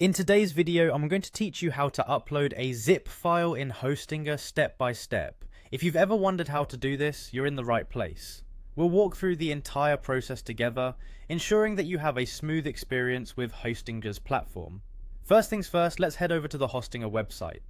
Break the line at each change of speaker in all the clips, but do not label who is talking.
In today's video, I'm going to teach you how to upload a zip file in Hostinger step by step. If you've ever wondered how to do this, you're in the right place. We'll walk through the entire process together, ensuring that you have a smooth experience with Hostinger's platform. First things first, let's head over to the Hostinger website.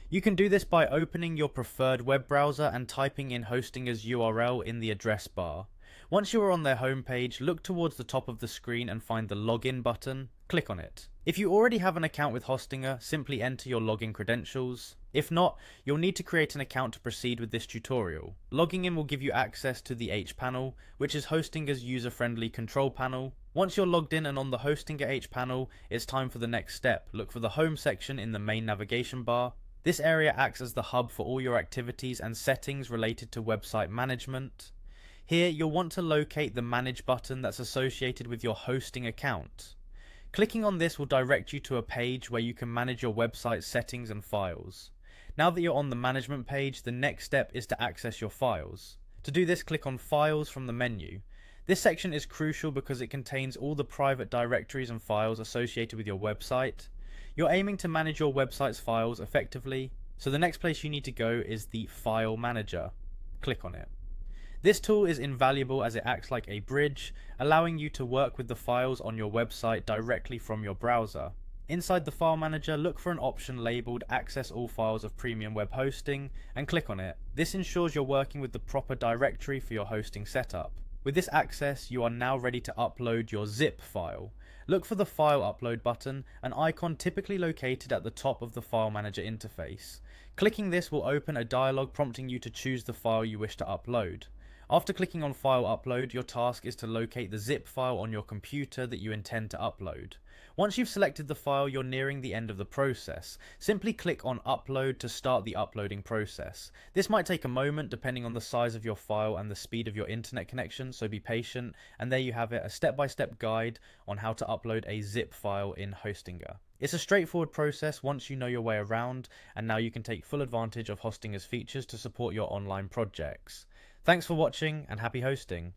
You can do this by opening your preferred web browser and typing in Hostinger's URL in the address bar. Once you are on their homepage, look towards the top of the screen and find the login button. Click on it. If you already have an account with Hostinger, simply enter your login credentials. If not, you'll need to create an account to proceed with this tutorial. Logging in will give you access to the H panel, which is Hostinger's user-friendly control panel. Once you're logged in and on the Hostinger H panel, it's time for the next step. Look for the home section in the main navigation bar. This area acts as the hub for all your activities and settings related to website management. Here, you'll want to locate the Manage button that's associated with your hosting account. Clicking on this will direct you to a page where you can manage your website settings and files. Now that you're on the management page, the next step is to access your files. To do this, click on Files from the menu. This section is crucial because it contains all the private directories and files associated with your website. You're aiming to manage your website's files effectively, so the next place you need to go is the File Manager. Click on it. This tool is invaluable as it acts like a bridge, allowing you to work with the files on your website directly from your browser. Inside the File Manager, look for an option labeled Access All Files of Premium Web Hosting and click on it. This ensures you're working with the proper directory for your hosting setup. With this access, you are now ready to upload your zip file. Look for the File Upload button, an icon typically located at the top of the File Manager interface. Clicking this will open a dialog prompting you to choose the file you wish to upload. After clicking on File Upload, your task is to locate the zip file on your computer that you intend to upload. Once you've selected the file, you're nearing the end of the process. Simply click on Upload to start the uploading process. This might take a moment depending on the size of your file and the speed of your internet connection, so be patient. And there you have it, a step-by-step guide on how to upload a zip file in Hostinger. It's a straightforward process once you know your way around, and now you can take full advantage of Hostinger's features to support your online projects. Thanks for watching and happy hosting.